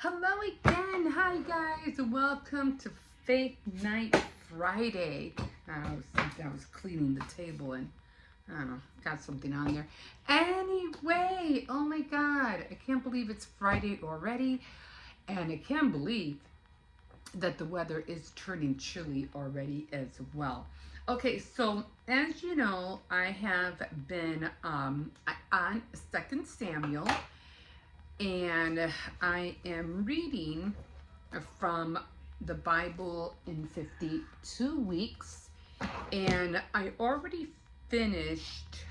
Hello again. Hi guys. Welcome to Faith Night Friday. I was cleaning the table and I don't know, got something on there. Anyway, oh my God, I can't believe it's Friday already, and I can't believe that the weather is turning chilly already as well. Okay, so as you know, I have been on Second Samuel, and I am reading from the Bible in 52 weeks, and I already finished.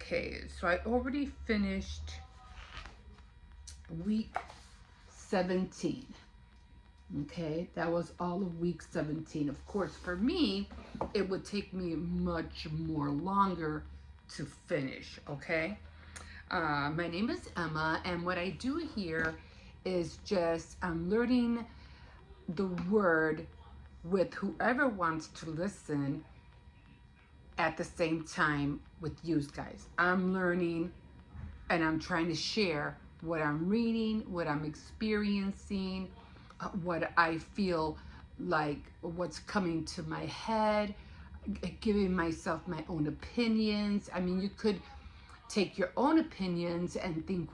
Okay, so I already finished week 17. Okay, that was all of week 17. Of course, for me, it would take me much more longer to finish. Okay, my name is Emma, and what I do here is just I'm learning the word with whoever wants to listen at the same time with you guys. I'm learning and I'm trying to share what I'm reading, what I'm experiencing, what I feel like, what's coming to my head, giving myself my own opinions. I mean, you could take your own opinions and think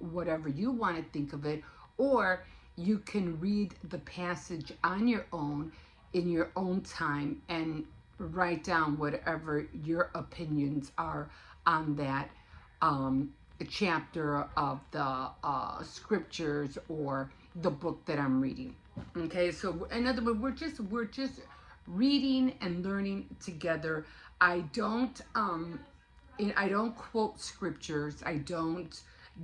whatever you want to think of it, or you can read the passage on your own in your own time and write down whatever your opinions are on that chapter of the scriptures or the book that I'm reading. Okay, so in other words, we're just reading and learning together. I don't I don't quote scriptures. I don't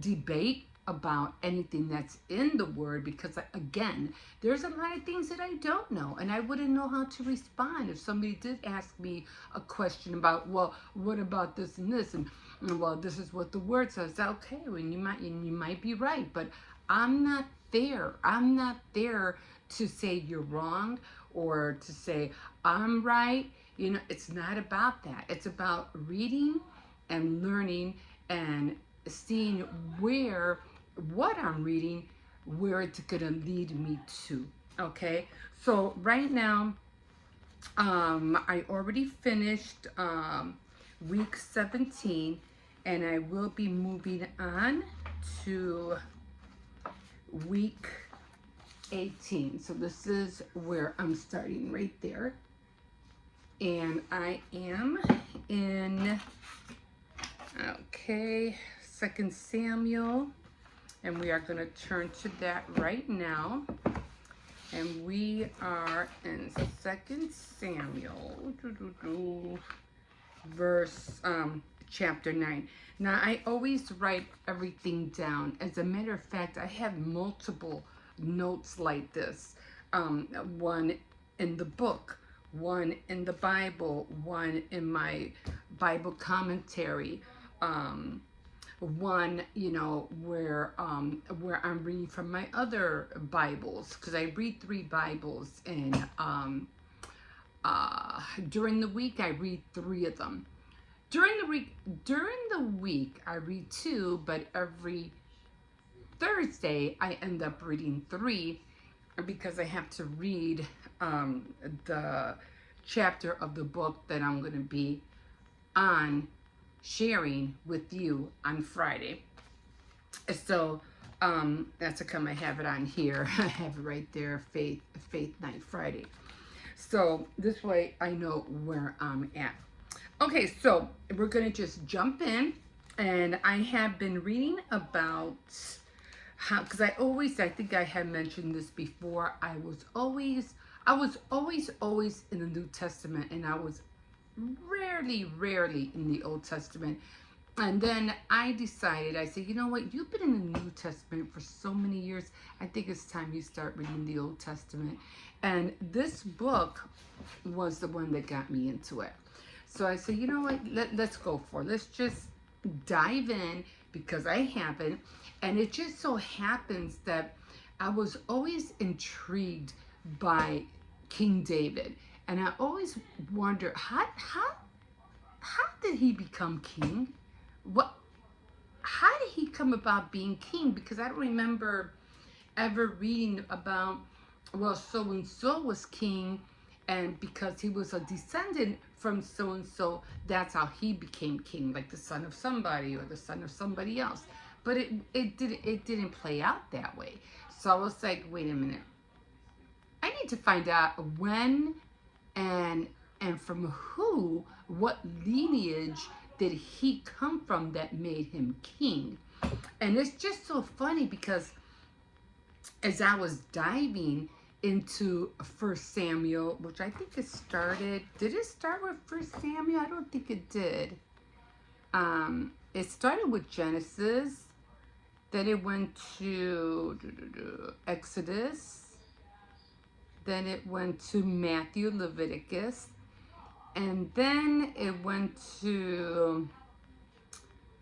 debate about anything that's in the word because, again, there's a lot of things that I don't know, and I wouldn't know how to respond if somebody did ask me a question about, well, what about this and this, and well, this is what the word says. Okay, well, you might be right, but I'm not there. I'm not there to say you're wrong or to say I'm right. It's not about that. It's about reading and learning and seeing what I'm reading, where it's gonna lead me to. Okay, so right now, I already finished week 17, and I will be moving on to week 18. So this is where I'm starting right there, and I am in. Okay, Second Samuel, and we are going to turn to that right now. And we are in Second Samuel, verse chapter 9. Now, I always write everything down. As a matter of fact, I have multiple notes like this. One in the book, one in the Bible, one in my Bible commentary, one, where I'm reading from my other Bibles, because I read 3 Bibles, and during the week I read 3 of them. During the week I read 2, but every Thursday I end up reading 3 because I have to read the chapter of the book that I'm going to be on sharing with you on Friday. So that's how come I have it on here. I have it right there, Faith Night Friday. So this way I know where I'm at. Okay, so we're gonna just jump in, and I have been reading about how, because I think I had mentioned this before. I was always in the New Testament, and I was rarely in the Old Testament. And then I decided, I said, you know what, you've been in the New Testament for so many years. I think it's time you start reading the Old Testament. And this book was the one that got me into it. So I said, you know what, let's go for it. Let's just dive in, because I haven't. And it just so happens that I was always intrigued by King David. And I always wonder, how did he become king? What how did he come about being king? Because I don't remember ever reading about, well, so and so was king, and because he was a descendant from so and so, that's how he became king, like the son of somebody or the son of somebody else. But it didn't play out that way. So I was like, wait a minute, I need to find out when and from who, what lineage did he come from that made him king. And it's just so funny because as I was diving into First Samuel, which I think did it start with First Samuel? I don't think it did. It started with Genesis, then it went to Exodus, then it went to Matthew, Leviticus, and then it went to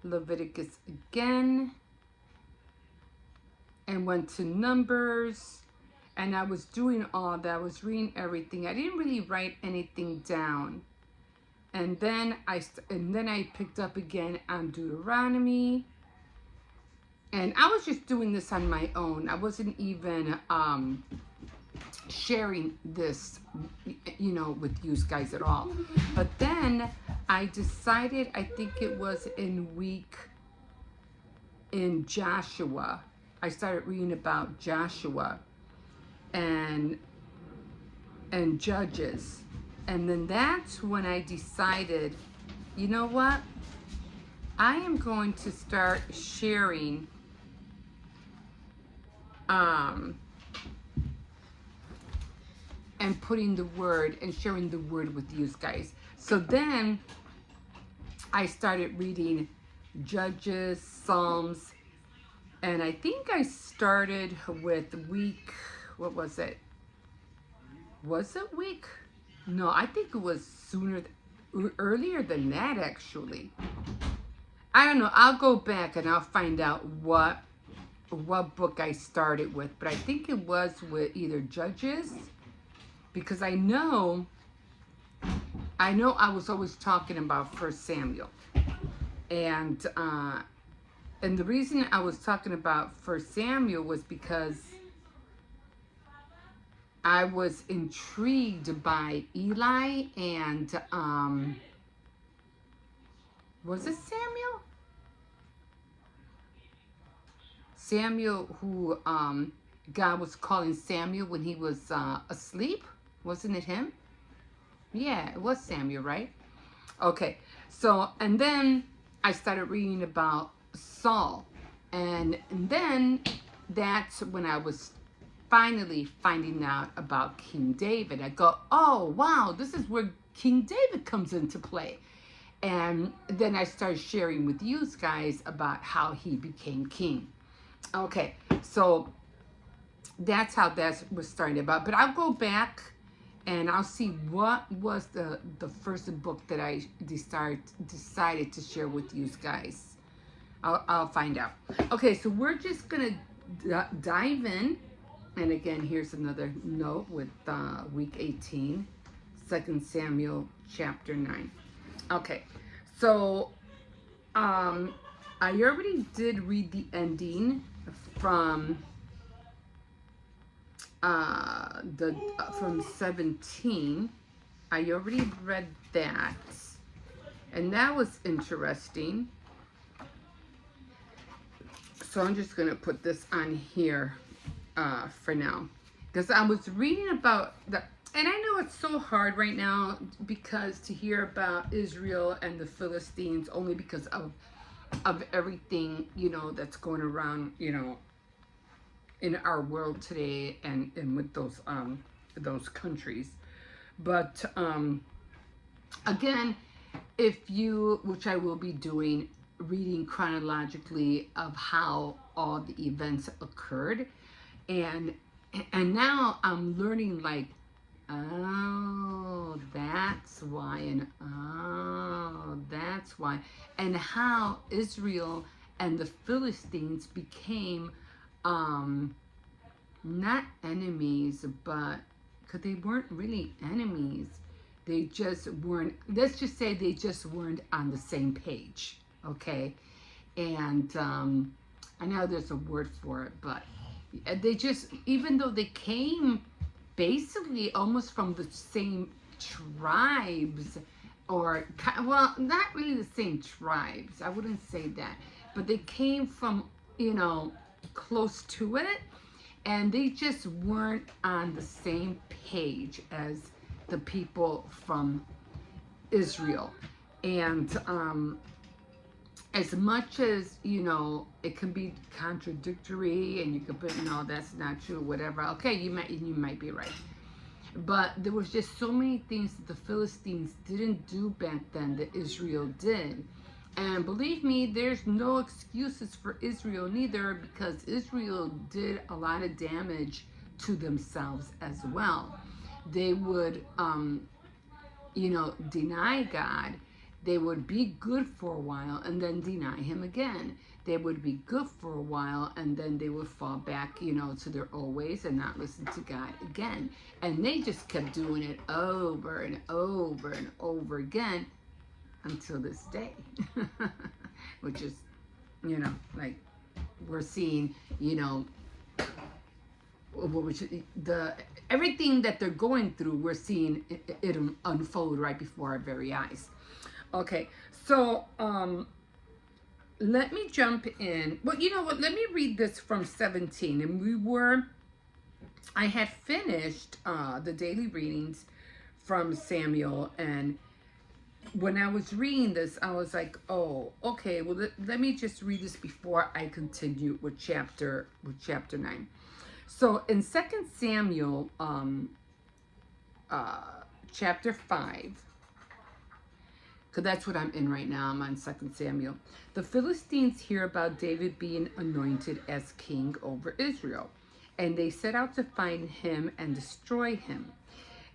Leviticus again, and went to Numbers. And I was doing all that. I was reading everything. I didn't really write anything down. And then I picked up again on Deuteronomy. And I was just doing this on my own. I wasn't even sharing this, with you guys at all. But then I decided, I think it was in Joshua. I started reading about Joshua and Judges. And then that's when I decided, you know what? I am going to start sharing and putting the word and sharing the word with you guys. So then I started reading Judges, Psalms, and I think I started with what was it? Was it week? No, I think it was earlier than that, actually. I don't know. I'll go back and I'll find out what book I started with, but I think it was with either Judges, because I know I was always talking about First Samuel, and the reason I was talking about First Samuel was because I was intrigued by Eli and was it Samuel? Samuel, who God was calling Samuel when he was asleep. Wasn't it him? Yeah, it was Samuel, right? Okay, so, and then I started reading about Saul. And then that's when I was finally finding out about King David. I go, oh, wow, this is where King David comes into play. And then I started sharing with you guys about how he became king. Okay, so that's how that was starting about. But I'll go back and I'll see what was the first book that I decided to share with you guys. I'll find out. Okay, so we're just gonna dive in. And again, here's another note with week 18, 2 Samuel chapter 9. Okay, so I already did read the ending from from 17. I already read that, and that was interesting. So I'm just gonna put this on here for now, because I was reading about and I know it's so hard right now because to hear about Israel and the Philistines, only because of everything that's going around in our world today, and with those countries. But again, which I will be doing, reading chronologically of how all the events occurred, and now I'm learning, like, oh, that's why, and oh, that's why, and how Israel and the Philistines became not enemies, but because they weren't really enemies, they just weren't, let's just say they just weren't on the same page, okay? And I know there's a word for it, but they just, even though they came basically almost from the same tribes, or, well, not really the same tribes, I wouldn't say that, but they came from, close to it, and they just weren't on the same page as the people from Israel. And as much as, it can be contradictory, and you could put, no, that's not true, whatever. Okay, you might be right. But there was just so many things that the Philistines didn't do back then that Israel did. And believe me, there's no excuses for Israel neither, because Israel did a lot of damage to themselves as well. They would, deny God. They would be good for a while and then deny him again. They would be good for a while and then they would fall back, to their old ways and not listen to God again. And they just kept doing it over and over and over again until this day. Which is, like we're seeing, everything that they're going through, we're seeing it unfold right before our very eyes. Okay, so let me jump in. Well, you know what? Let me read this from 17. And I had finished the daily readings from Samuel, and when I was reading this, I was like, oh, okay, well, let me just read this before I continue with chapter 9. So in 2 Samuel chapter 5, because that's what I'm in right now. I'm on 2 Samuel. The Philistines hear about David being anointed as king over Israel, and they set out to find him and destroy him.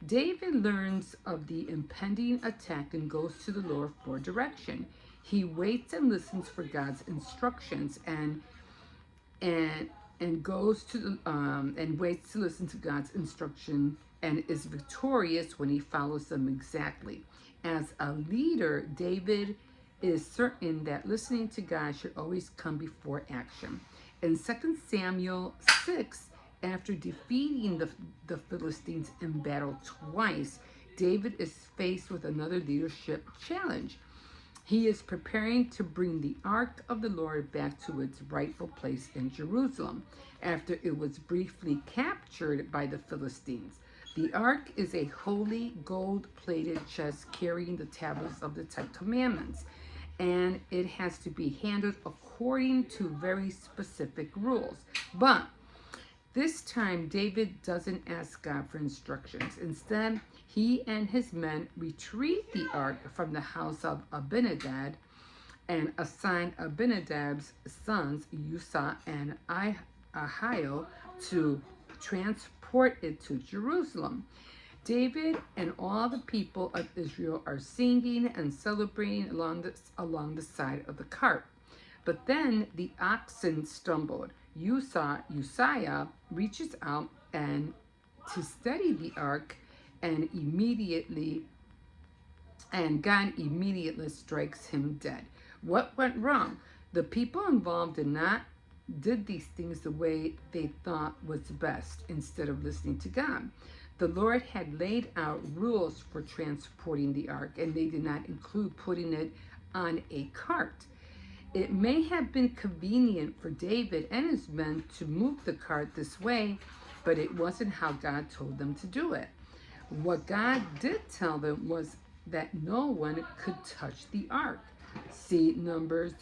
David learns of the impending attack and goes to the Lord for direction. He waits and listens for God's instructions and goes to and waits to listen to God's instruction, and is victorious when he follows them exactly. As a leader, David is certain that listening to God should always come before action. In 2 Samuel 6, after defeating the Philistines in battle twice, David is faced with another leadership challenge. He is preparing to bring the Ark of the Lord back to its rightful place in Jerusalem after it was briefly captured by the Philistines. The Ark is a holy gold-plated chest carrying the tablets of the Ten Commandments, and it has to be handled according to very specific rules. But this time, David doesn't ask God for instructions. Instead, he and his men retrieve the ark from the house of Abinadab and assign Abinadab's sons, Uzzah and Ahio, to transport it to Jerusalem. David and all the people of Israel are singing and celebrating along the side of the cart. But then the oxen stumbled. Uzziah reaches out and to steady the ark, and God immediately strikes him dead. What went wrong? The people involved did these things the way they thought was best instead of listening to God. The Lord had laid out rules for transporting the ark, and they did not include putting it on a cart. It may have been convenient for David and his men to move the cart this way, but it wasn't how God told them to do it. What God did tell them was that no one could touch the ark. See Numbers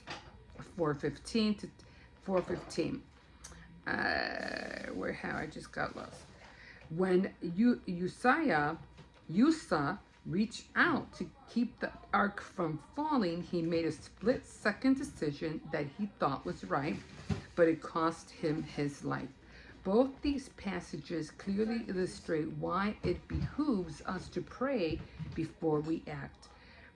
4:15 to 4:15. I just got lost. When Uzzah reached out to keep the ark from falling, he made a split-second decision that he thought was right, but it cost him his life. Both these passages clearly illustrate why it behooves us to pray before we act.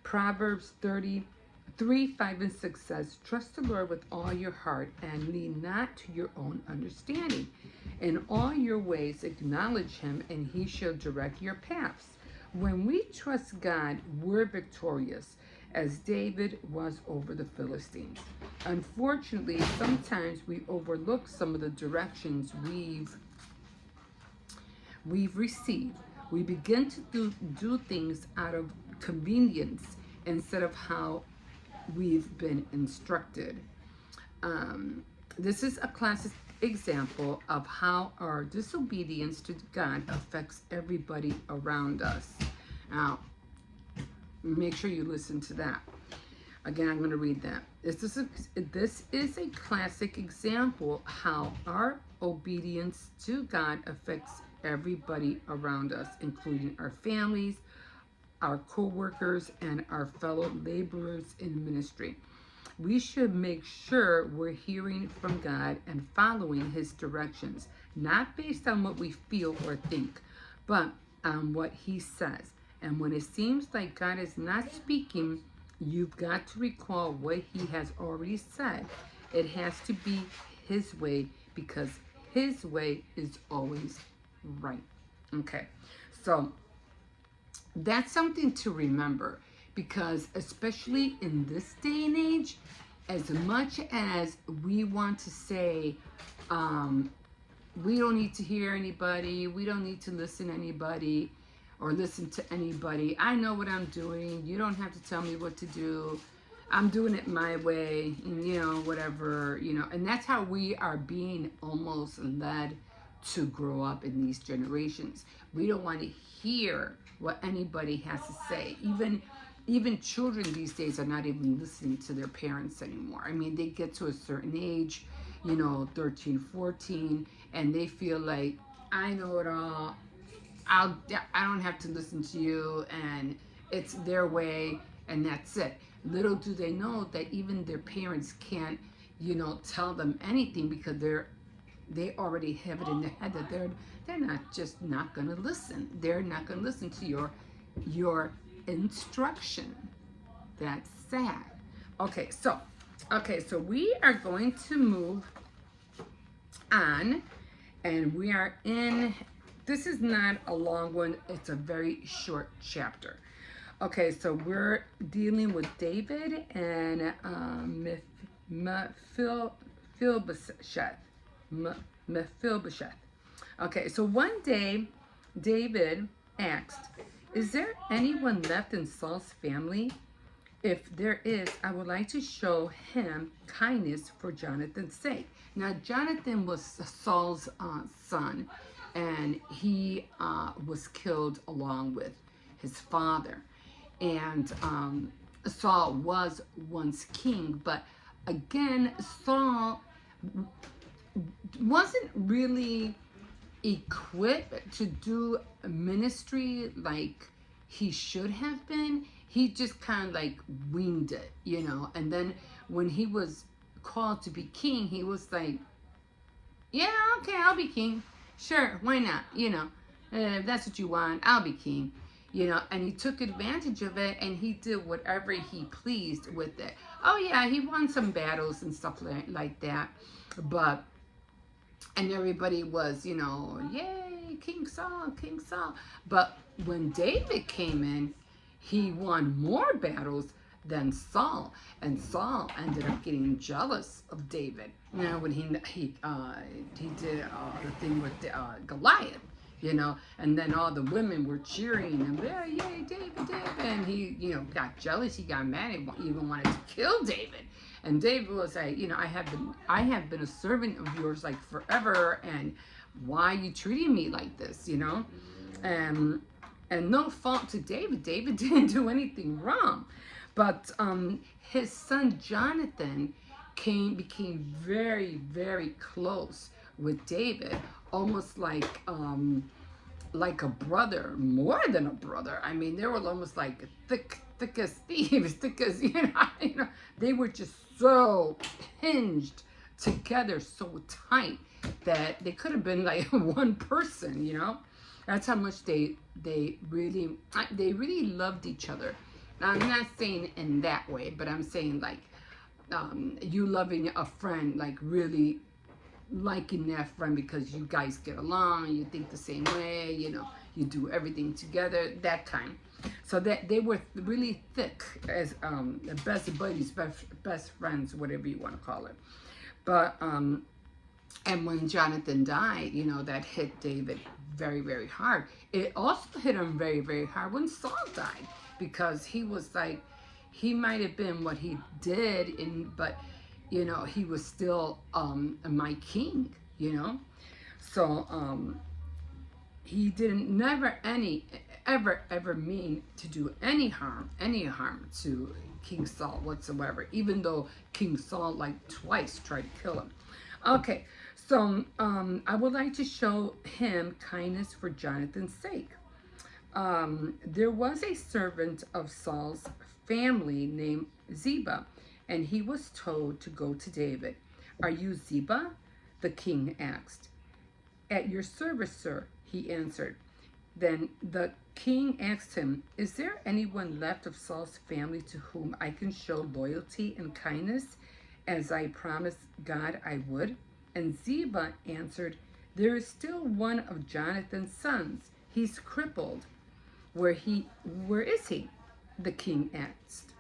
Proverbs 3:5-6 says, "Trust the Lord with all your heart and lean not to your own understanding. In all your ways acknowledge him, and he shall direct your paths." When we trust God, we're victorious. as David was over the Philistines. Unfortunately, sometimes we overlook some of the directions we've received. We begin to do things out of convenience instead of how we've been instructed. This is a classic example of how our disobedience to God affects everybody around us. Now, make sure you listen to that. Again, I'm going to read that. This is a classic example how our obedience to God affects everybody around us, including our families, our co-workers, and our fellow laborers in ministry. We should make sure we're hearing from God and following His directions, not based on what we feel or think, but on what He says. And when it seems like God is not speaking, you've got to recall what He has already said. It has to be His way, because His way is always right. Okay, so that's something to remember, because especially in this day and age, as much as we want to say, we don't need to hear anybody, we don't need to listen to anybody, or listen to anybody. I know what I'm doing. You don't have to tell me what to do. I'm doing it my way, and, whatever, And that's how we are being almost led to grow up in these generations. We don't want to hear what anybody has to say. Even children these days are not even listening to their parents anymore. I mean, they get to a certain age, 13, 14, and they feel like, I know it all. I don't have to listen to you, and it's their way, and that's it. Little do they know that even their parents can't, tell them anything, because they already have it in their head that they're not going to listen. They're not going to listen to your instruction. That's sad. Okay, so we are going to move on, and we are in. This is not a long one. It's a very short chapter. Okay, so we're dealing with David and Mephibosheth. Okay, so one day David asked, "Is there anyone left in Saul's family? If there is, I would like to show him kindness for Jonathan's sake." Now, Jonathan was Saul's son, and he was killed along with his father. And Saul was once king, but again, Saul wasn't really equipped to do ministry like he should have been. He just kind of like winged it, and then when he was called to be king, he was like, yeah, okay, I'll be king. Sure, why not? If that's what you want, I'll be king. And he took advantage of it, and he did whatever he pleased with it. Oh yeah, he won some battles and stuff like that, and everybody was, yay, King Saul, King Saul. But when David came in, he won more battles than Saul, and Saul ended up getting jealous of David. When he did the thing with Goliath, and then all the women were cheering and yay, David, David, and he, got jealous. He got mad. He even wanted to kill David. And David was like, I have been a servant of yours like forever, and why are you treating me like this, And no fault to David. David didn't do anything wrong. But his son Jonathan became very, very close with David, almost like a brother, more than a brother. I mean, they were almost like thick as thieves, thick as they were just so hinged together, so tight that they could have been like one person. That's how much they really loved each other. Now, I'm not saying in that way, but I'm saying like you loving a friend, like really liking that friend because you guys get along, you think the same way, you do everything together, that kind. So that they were really thick as best buddies, best friends, whatever you want to call it. But and when Jonathan died, you know, that hit David very, very hard. It also hit him very, very hard when Saul died, because he was like, he might have been what he did, but you know, he was still my king, you know. So he didn't never ever mean to do any harm to King Saul whatsoever, even though King Saul like twice tried to kill him. Okay, so I would like to show him kindness for Jonathan's sake. There was a servant of Saul's family named Ziba, and he was told to go to David. "Are you Ziba?" the king asked. "At your service, sir," he answered. Then the king asked him, "Is there anyone left of Saul's family to whom I can show loyalty and kindness, as I promised God I would?" And Ziba answered, "There is still one of Jonathan's sons. He's crippled." Where is he?" the king asked.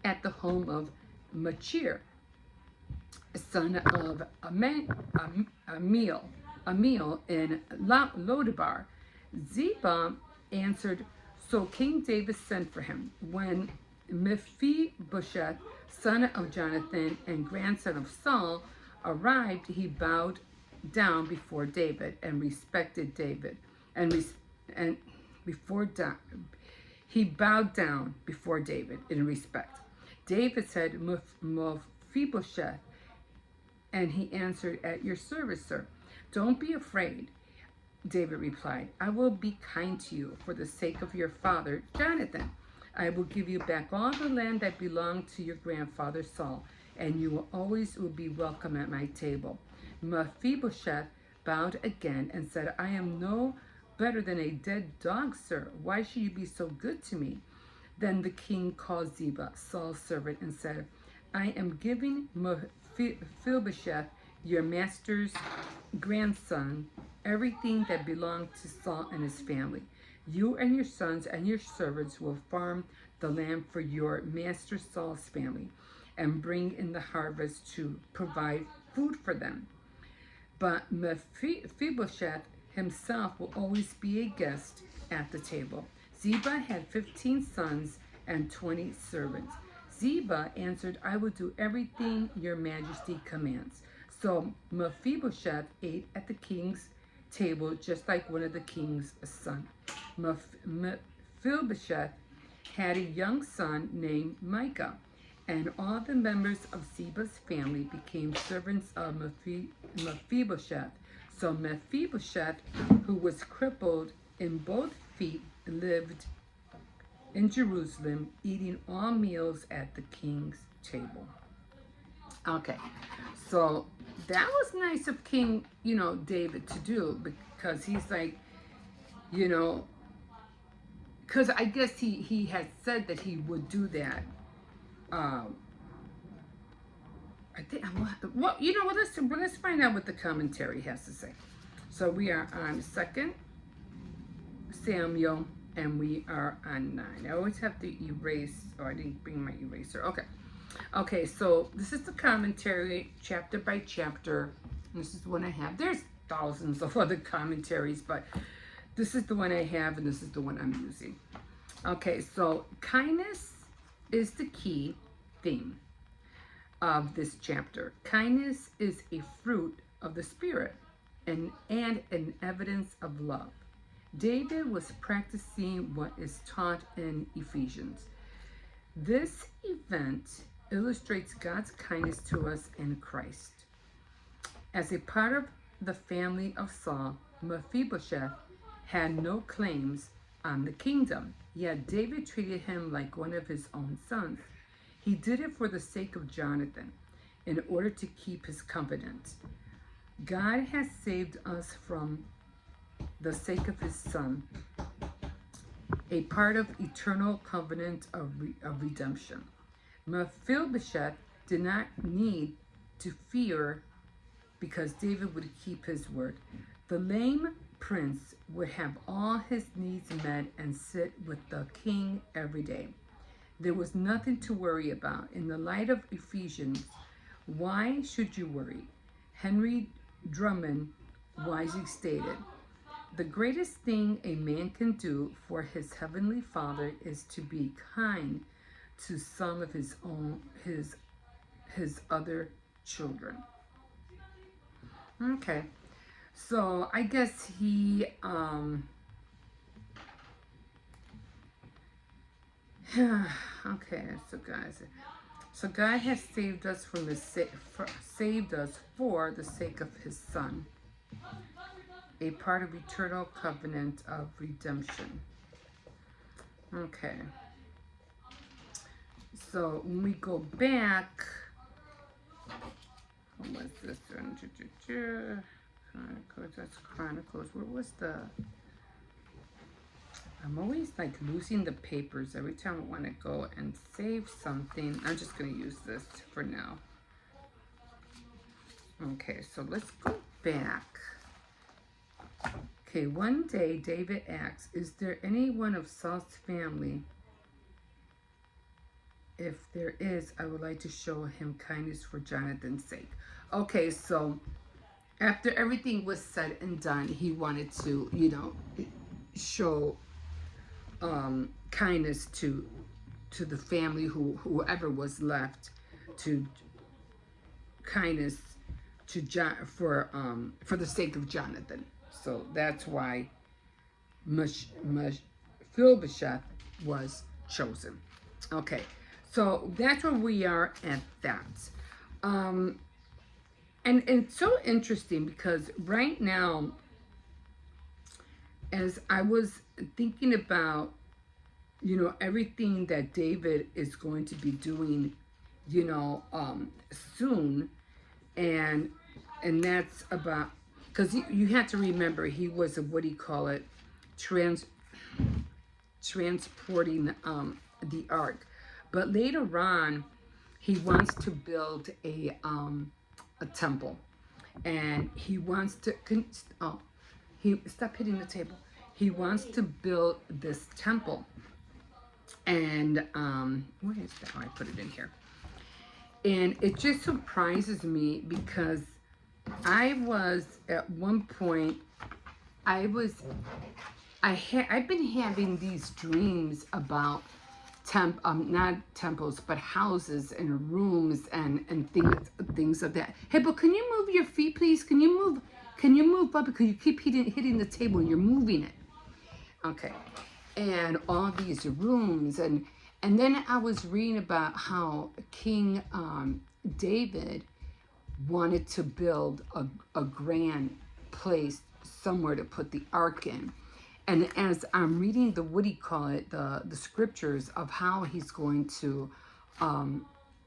"At the home of Machir, son of Amiel in Lodebar." Ziba answered, so King David sent for him. When Mephibosheth, son of Jonathan and grandson of Saul, arrived, he bowed down before David and respected David. And before he bowed down before David in respect. David said, "Mephibosheth," and he answered, "At your service, sir." "Don't be afraid," David replied. "I will be kind to you for the sake of your father, Jonathan. I will give you back all the land that belonged to your grandfather Saul, and you will always be welcome at my table." Mephibosheth bowed again and said, "I am no better than a dead dog, sir. Why should you be so good to me?" Then the king called Ziba, Saul's servant, and said, "I am giving Mephibosheth, your master's grandson, everything that belonged to Saul and his family. You and your sons and your servants will farm the land for your master Saul's family and bring in the harvest to provide food for them. But Mephibosheth himself will always be a guest at the table." Ziba had 15 sons and 20 servants. Ziba answered, "I will do everything your majesty commands." So Mephibosheth ate at the king's table just like one of the king's sons. Mephibosheth had a young son named Micah, and all the members of Ziba's family became servants of Mephibosheth. So Mephibosheth, who was crippled in both feet, lived in Jerusalem, eating all meals at the king's table. Okay, so that was nice of King, David to do, because he's like, you know, because I guess he had said that he would do that. I think, well, let's find out what the commentary has to say. So we are on 2 Samuel, and we are on 9. I always have to erase, I didn't bring my eraser. Okay, so this is the commentary, chapter by chapter. This is the one I have. There's thousands of other commentaries, but this is the one I have, and this is the one I'm using. Okay, so kindness is the key theme of this chapter. Kindness is a fruit of the Spirit and an evidence of love. David was practicing what is taught in Ephesians. This event illustrates God's kindness to us in Christ. As a part of the family of Saul, Mephibosheth had no claims on the kingdom, yet David treated him like one of his own sons. He did it for the sake of Jonathan, in order to keep his covenant. God has saved us from the sake of his son, a part of eternal covenant of redemption. Mephibosheth did not need to fear because David would keep his word. The lame prince would have all his needs met and sit with the king every day. There was nothing to worry about. In the light of Ephesians, why should you worry? Henry Drummond wisely stated, the greatest thing a man can do for his heavenly Father is to be kind to some of his other children. Okay. So I guess he okay, so God has saved us saved us for the sake of his son, a part of eternal covenant of redemption. Okay. So when we go back, what was this one? Chronicles, that's Chronicles. Where was the... I'm always like losing the papers every time I want to go and save something. I'm just going to use this for now. Okay, so let's go back. Okay, one day David asks, is there anyone of Saul's family? If there is, I would like to show him kindness for Jonathan's sake. Okay, so after everything was said and done, he wanted to, show kindness to the family, whoever was left, to kindness to for the sake of Jonathan. So that's why Mephibosheth was chosen. Okay, so that's where we are at that. And it's so interesting because right now, as I was thinking about, everything that David is going to be doing, soon, and that's about, because you have to remember, he was transporting the ark, but later on, he wants to build a temple, and he wants to stop hitting the table. He wants to build this temple, and where is that? Oh, I put it in here. And it just surprises me because I was at one point, I've been having these dreams about not temples, but houses and rooms and things of that. Hey, but can you move your feet, please? Can you move up, because you keep hitting the table and you're moving it. Okay. And all these rooms, and then I was reading about how King David wanted to build a grand place somewhere to put the ark in. And as I'm reading the scriptures of how he's going to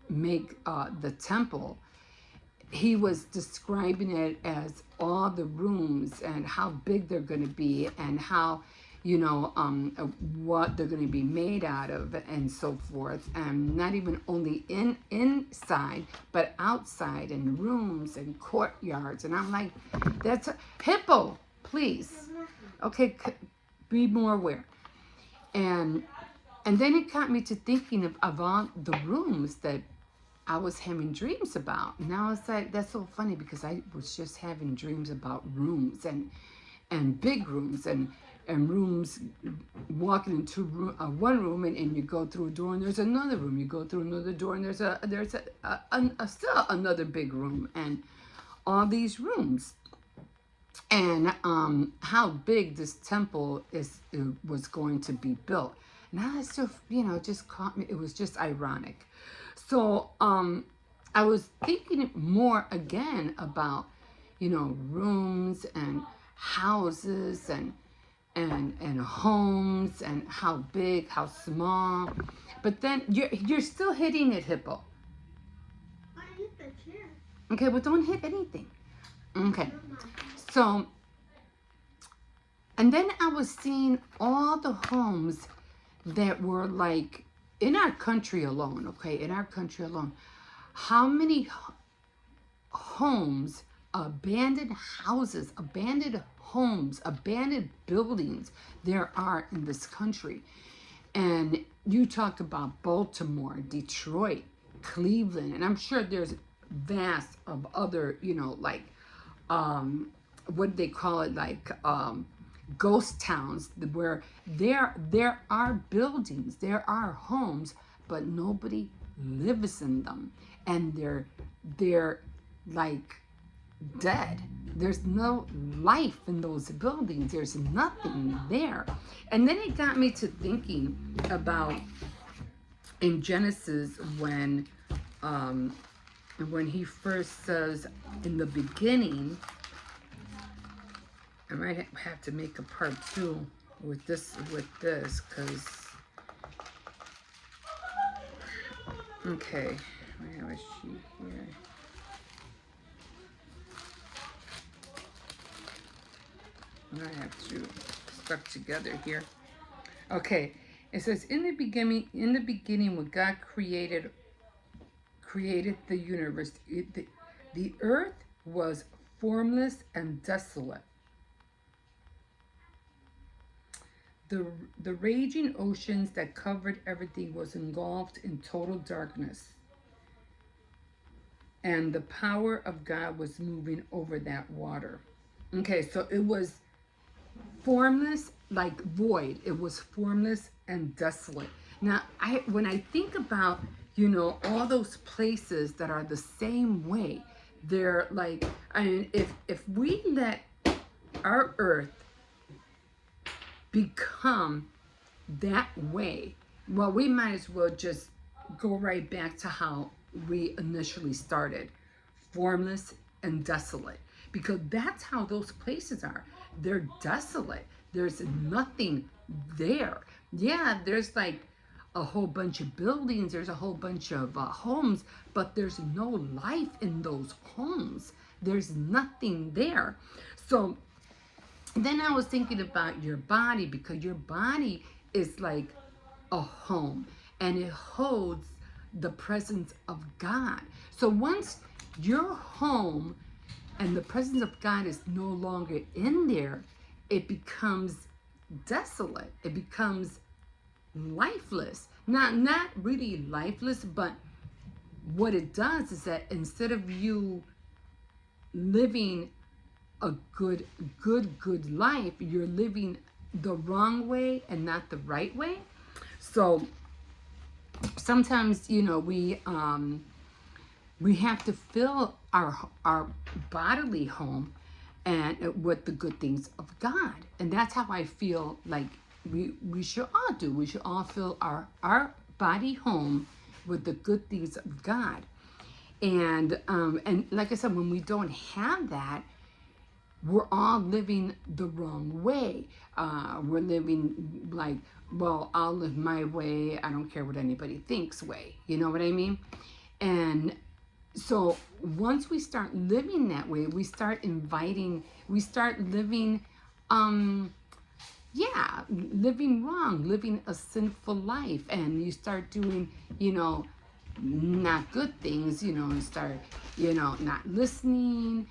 make the temple, he was describing it as all the rooms and how big they're going to be, and how, what they're going to be made out of, and so forth. And not even only inside, but outside, and rooms and courtyards. And I'm like, that's a hippo, please. Okay, be more aware. And then it got me to thinking of all the rooms that I was having dreams about. Now it's like, that's so funny, because I was just having dreams about rooms and big rooms and rooms, walking into one room, and you go through a door and there's another room. You go through another door and there's still another big room, and all these rooms. And how big this temple was going to be built. Now it's still, just caught me. It was just ironic. So I was thinking more again about, rooms and houses and homes, and how big, how small. But then you're still hitting it, Hippo. I hit the chair. Okay, well, don't hit anything. Okay. So, and then I was seeing all the homes that were like in our country alone, okay, how many homes abandoned houses, abandoned homes, abandoned buildings there are in this country. And you talk about Baltimore, Detroit, Cleveland, and I'm sure there's vast of other, like what do they call it, like ghost towns, where there are buildings, there are homes, but nobody lives in them, and they're like dead. There's no life in those buildings. There's nothing there. And then it got me to thinking about in Genesis when he first says in the beginning. I might have to make a part 2 with this because okay, where was she here? I have to stuck together here. Okay, it says in the beginning when God created the universe, the earth was formless and desolate. The raging oceans that covered everything was engulfed in total darkness. And the power of God was moving over that water. Okay, so it was formless, like void. It was formless and desolate. Now, when I think about, all those places that are the same way, they're like, I mean, if we let our earth become that way, well, we might as well just go right back to how we initially started, formless and desolate, because that's how those places are. They're desolate. There's nothing there. Yeah, there's like a whole bunch of buildings, there's a whole bunch of homes, but there's no life in those homes. There's nothing there. So then I was thinking about your body, because your body is like a home, and it holds the presence of God. So once your home and the presence of God is no longer in there, it becomes desolate. It becomes lifeless. Not really lifeless, but what it does is that instead of you living a good life, you're living the wrong way and not the right way. So sometimes, we have to fill our bodily home and with the good things of God. And that's how I feel like we should all do. We should all fill our body home with the good things of God. And like I said, when we don't have that, we're all living the wrong way. We're living like, well, I'll live my way, I don't care what anybody thinks way. You know what I mean? And so once we start living that way, we start living, living wrong, living a sinful life. And you start doing, not good things, and start, not listening.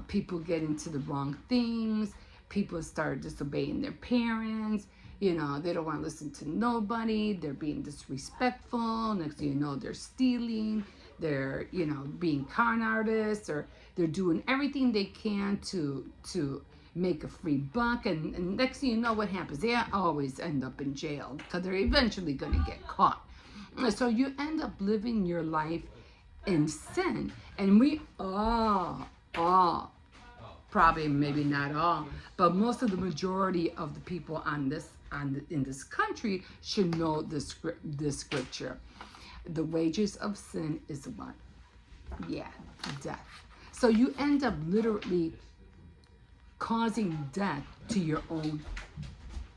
People get into the wrong things. People start disobeying their parents. They don't want to listen to nobody. They're being disrespectful. Next thing you know, they're stealing. They're, being con artists, or they're doing everything they can to make a free buck. And next thing you know, what happens? They always end up in jail because they're eventually going to get caught. So you end up living your life in sin. And we all, probably maybe not all, but most of the majority of the people in this country should know this scripture. The wages of sin is what? Yeah, death. So you end up literally causing death to your own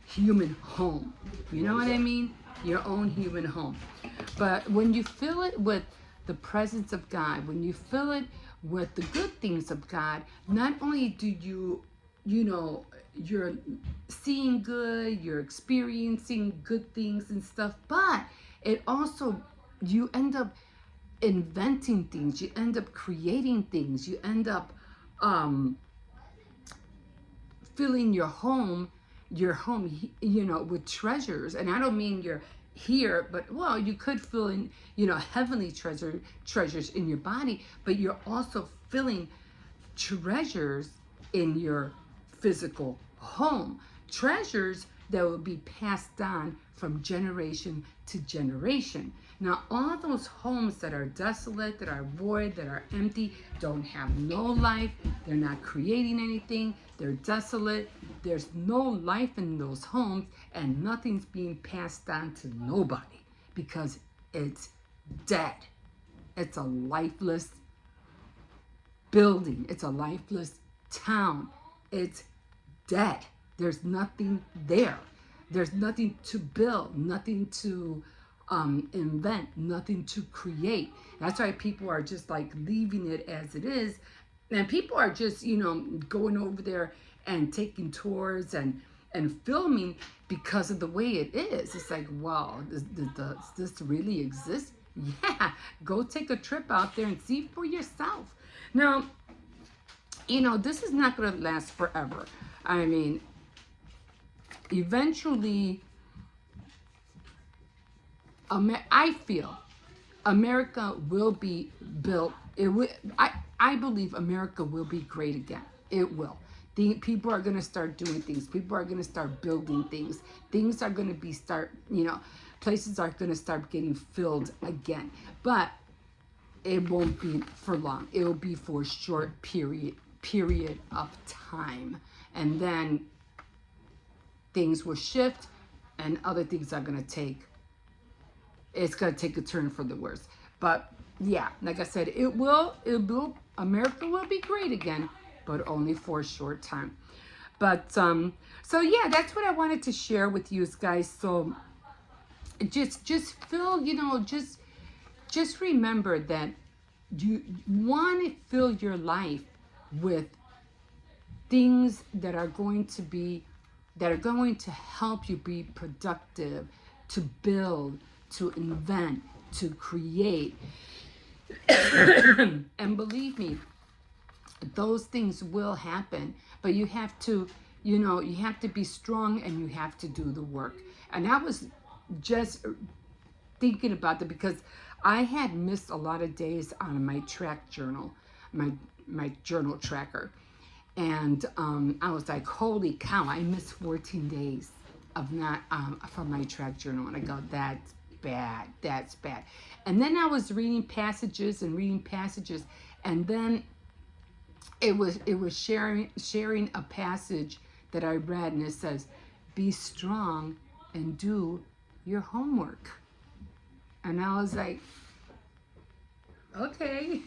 human home. You know what I mean? Your own human home. But when you fill it with the presence of God, when you fill it with the good things of God, not only do you're seeing good, you're experiencing good things and stuff, but it also, you end up inventing things, you end up creating things, you end up um, filling your home, with treasures. And I don't mean you're here, but well, you could fill in, heavenly treasures in your body, but you're also filling treasures in your physical home. Treasures that will be passed on from generation to generation. Now, all those homes that are desolate, that are void, that are empty, don't have no life, they're not creating anything, they're desolate, there's no life in those homes, and nothing's being passed on to nobody because it's dead. It's a lifeless building, it's a lifeless town. It's dead. There's nothing there. There's nothing to build, nothing to invent, nothing to create. That's why people are just like leaving it as it is. And people are just, going over there and taking tours and filming because of the way it is. It's like, wow, does this really exist? Yeah, go take a trip out there and see for yourself. Now, this is not going to last forever. I mean, eventually, I feel America will be built. I believe America will be great again. It will. People are going to start doing things. People are going to start building things. Things are going to places are going to start getting filled again. But it won't be for long. It will be for a short period of time. And then things will shift and other things are going to take a turn for the worse. But yeah, like I said, America will be great again, but only for a short time. But so yeah, that's what I wanted to share with you guys. So just feel, just remember that you want to fill your life with things that are going to help you be productive, to build, to invent, to create. And believe me, those things will happen, but you have to be strong and you have to do the work. And I was just thinking about that because I had missed a lot of days on my track journal, my journal tracker. And I was like, holy cow, I missed 14 days of not from my track journal. And I go, that's bad. And then I was reading passages, and then it was sharing a passage that I read, and it says, be strong and do your homework. And I was like, okay,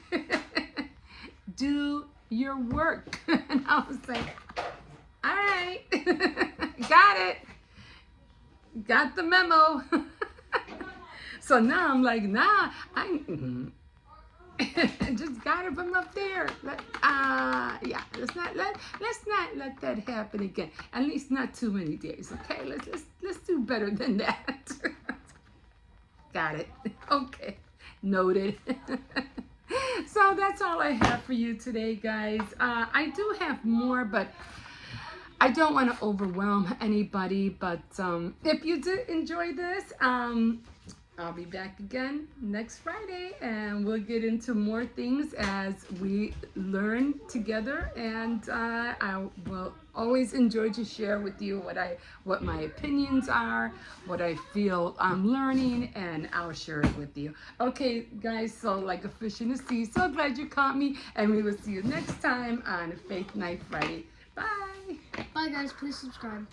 do your work. And I was like, all right, got the memo. So now I'm like, nah, I just got it from up there. Yeah, let's not let that happen again. At least not too many days. Okay, let's do better than that. Got it. Okay, noted. So that's all I have for you today, guys. I do have more, but I don't want to overwhelm anybody. But if you did enjoy this, I'll be back again next Friday, and we'll get into more things as we learn together. And I will always enjoy to share with you what my opinions are, what I feel I'm learning, and I'll share it with you. Okay, guys, so like a fish in the sea, so glad you caught me, and we will see you next time on Faith Night Friday. Bye. Bye, guys. Please subscribe.